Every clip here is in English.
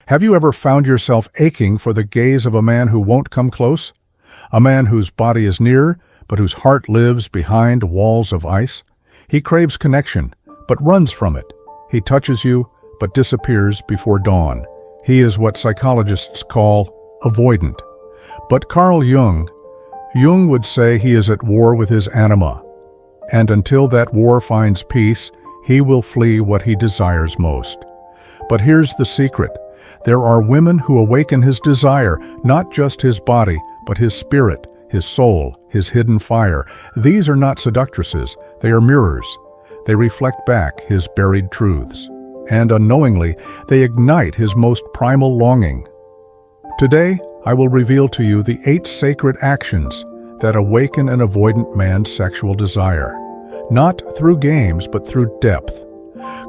Have you ever found yourself aching for the gaze of a man who won't come close? A man whose body is near, but whose heart lives behind walls of ice? He craves connection, but runs from it. He touches you, but disappears before dawn. He is what psychologists call avoidant. But Carl Jung would say he is at war with his anima. And until that war finds peace, he will flee what he desires most. But here's the secret. There are women who awaken his desire, not just his body, but his spirit, his soul, his hidden fire. These are not seductresses, they are mirrors. They reflect back his buried truths. And unknowingly, they ignite his most primal longing. Today, I will reveal to you the 8 sacred actions that awaken an avoidant man's sexual desire. Not through games, but through depth.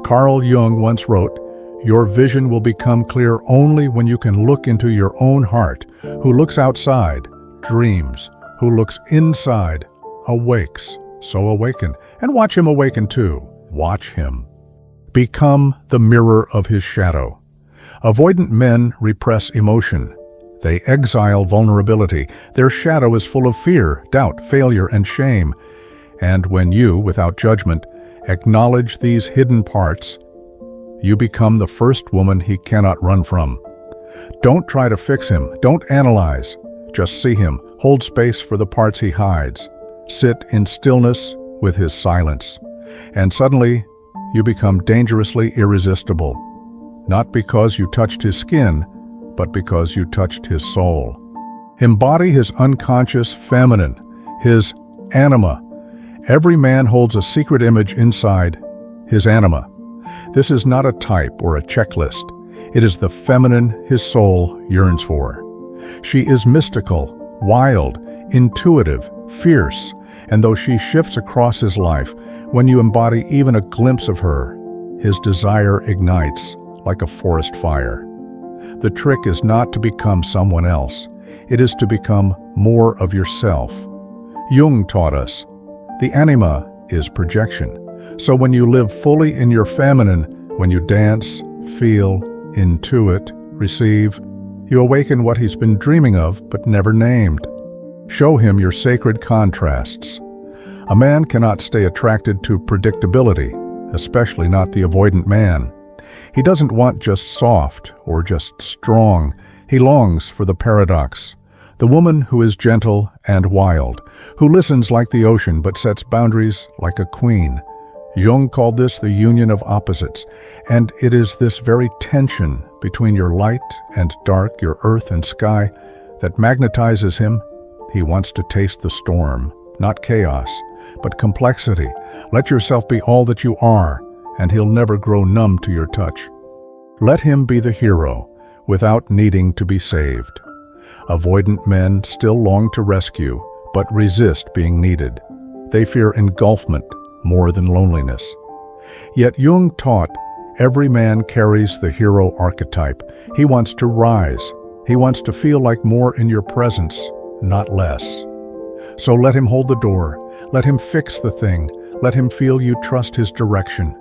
Carl Jung once wrote, "Your vision will become clear only when you can look into your own heart. Who looks outside, dreams. Who looks inside, awakes." So awaken, and watch him awaken too. Watch him. Become the mirror of his shadow. Avoidant men repress emotion. They exile vulnerability. Their shadow is full of fear, doubt, failure, and shame. And when you, without judgment, acknowledge these hidden parts, you become the first woman he cannot run from. Don't try to fix him. Don't analyze. Just see him. Hold space for the parts he hides. Sit in stillness with his silence. And suddenly, you become dangerously irresistible. Not because you touched his skin, but because you touched his soul. Embody his unconscious feminine, his anima. Every man holds a secret image inside his anima. This is not a type or a checklist. It is the feminine his soul yearns for. She is mystical, wild, intuitive, fierce, and though she shifts across his life, when you embody even a glimpse of her, his desire ignites like a forest fire. The trick is not to become someone else. It is to become more of yourself. Jung taught us, the anima is projection. So when you live fully in your feminine, when you dance, feel, intuit, receive, you awaken what he's been dreaming of but never named. Show him your sacred contrasts. A man cannot stay attracted to predictability, especially not the avoidant man. He doesn't want just soft or just strong. He longs for the paradox. The woman who is gentle and wild, who listens like the ocean but sets boundaries like a queen. Jung called this the union of opposites, and it is this very tension between your light and dark, your earth and sky, that magnetizes him. He wants to taste the storm, not chaos, but complexity. Let yourself be all that you are, and he'll never grow numb to your touch. Let him be the hero, without needing to be saved. Avoidant men still long to rescue, but resist being needed. They fear engulfment more than loneliness. Yet Jung taught every man carries the hero archetype. He wants to rise. He wants to feel like more in your presence, not less. So let him hold the door. Let him fix the thing. Let him feel you trust his direction.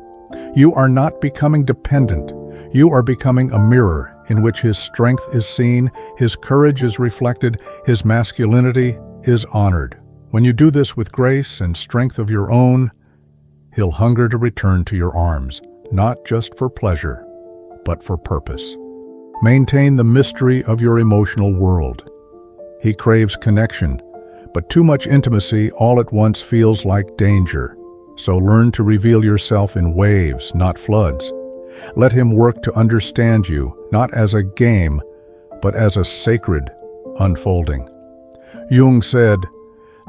You are not becoming dependent. You are becoming a mirror in which his strength is seen, his courage is reflected, his masculinity is honored. When you do this with grace and strength of your own, he'll hunger to return to your arms, not just for pleasure, but for purpose. Maintain the mystery of your emotional world. He craves connection, but too much intimacy all at once feels like danger. So learn to reveal yourself in waves, not floods. Let him work to understand you, not as a game, but as a sacred unfolding. Jung said,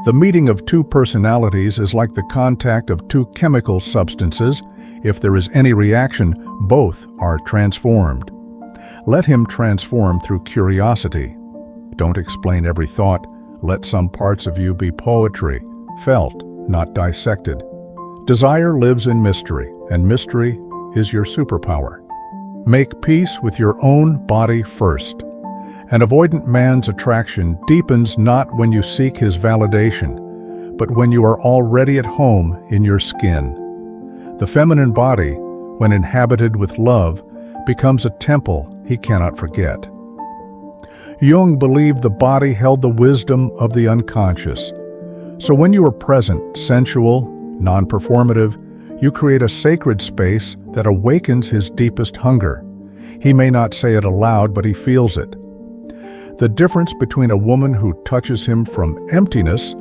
"The meeting of two personalities is like the contact of two chemical substances. If there is any reaction, both are transformed." Let him transform through curiosity. Don't explain every thought. Let some parts of you be poetry, felt, not dissected. Desire lives in mystery, and mystery is your superpower. Make peace with your own body first. An avoidant man's attraction deepens not when you seek his validation, but when you are already at home in your skin. The feminine body, when inhabited with love, becomes a temple he cannot forget. Jung believed the body held the wisdom of the unconscious. So when you are present, sensual, non-performative, you create a sacred space that awakens his deepest hunger. He may not say it aloud, but he feels it. The difference between a woman who touches him from emptiness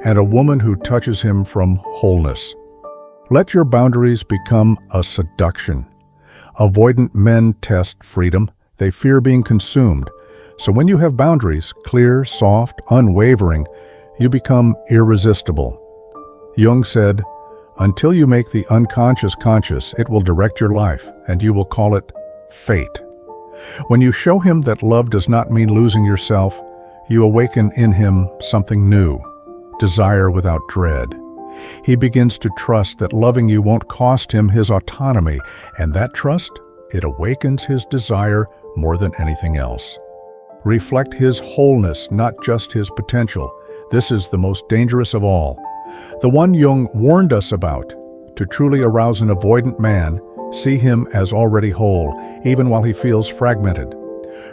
and a woman who touches him from wholeness. Let your boundaries become a seduction. Avoidant men test freedom. They fear being consumed. So when you have boundaries, clear, soft, unwavering, you become irresistible. Jung said, "Until you make the unconscious conscious, it will direct your life, and you will call it fate." When you show him that love does not mean losing yourself, you awaken in him something new, desire without dread. He begins to trust that loving you won't cost him his autonomy, and that trust, it awakens his desire more than anything else. Reflect his wholeness, not just his potential. This is the most dangerous of all. The one Jung warned us about. To truly arouse an avoidant man, see him as already whole, even while he feels fragmented.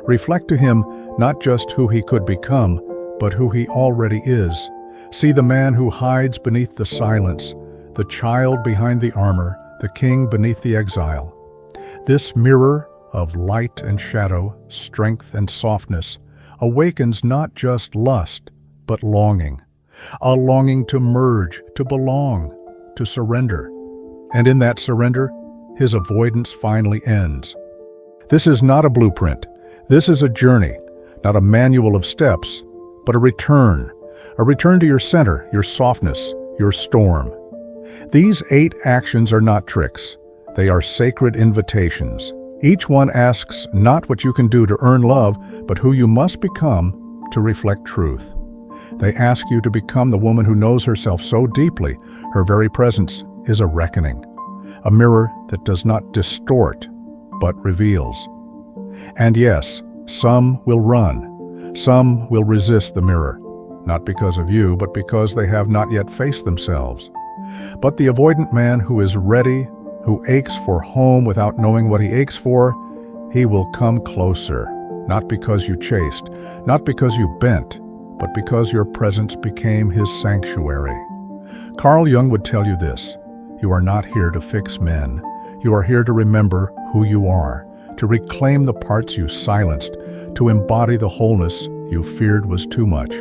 Reflect to him not just who he could become, but who he already is. See the man who hides beneath the silence, the child behind the armor, the king beneath the exile. This mirror of light and shadow, strength and softness, awakens not just lust, but longing. A longing to merge, to belong, to surrender. And in that surrender, his avoidance finally ends. This is not a blueprint. This is a journey, not a manual of steps, but a return to your center, your softness, your storm. These 8 actions are not tricks. They are sacred invitations. Each one asks not what you can do to earn love, but who you must become to reflect truth. They ask you to become the woman who knows herself so deeply, her very presence is a reckoning, a mirror that does not distort, but reveals. And yes, some will run, some will resist the mirror, not because of you, but because they have not yet faced themselves. But the avoidant man who is ready, who aches for home without knowing what he aches for, he will come closer, not because you chased, not because you bent, but because your presence became his sanctuary. Carl Jung would tell you this: you are not here to fix men. You are here to remember who you are, to reclaim the parts you silenced, to embody the wholeness you feared was too much.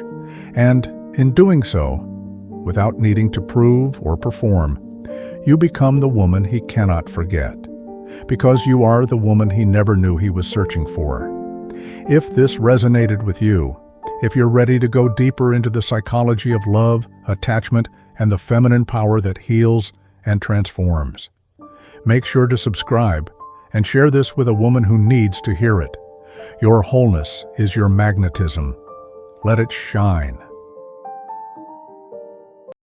And in doing so, without needing to prove or perform, you become the woman he cannot forget, because you are the woman he never knew he was searching for. If this resonated with you, if you're ready to go deeper into the psychology of love, attachment, and the feminine power that heals and transforms, make sure to subscribe and share this with a woman who needs to hear it. Your wholeness is your magnetism. Let it shine.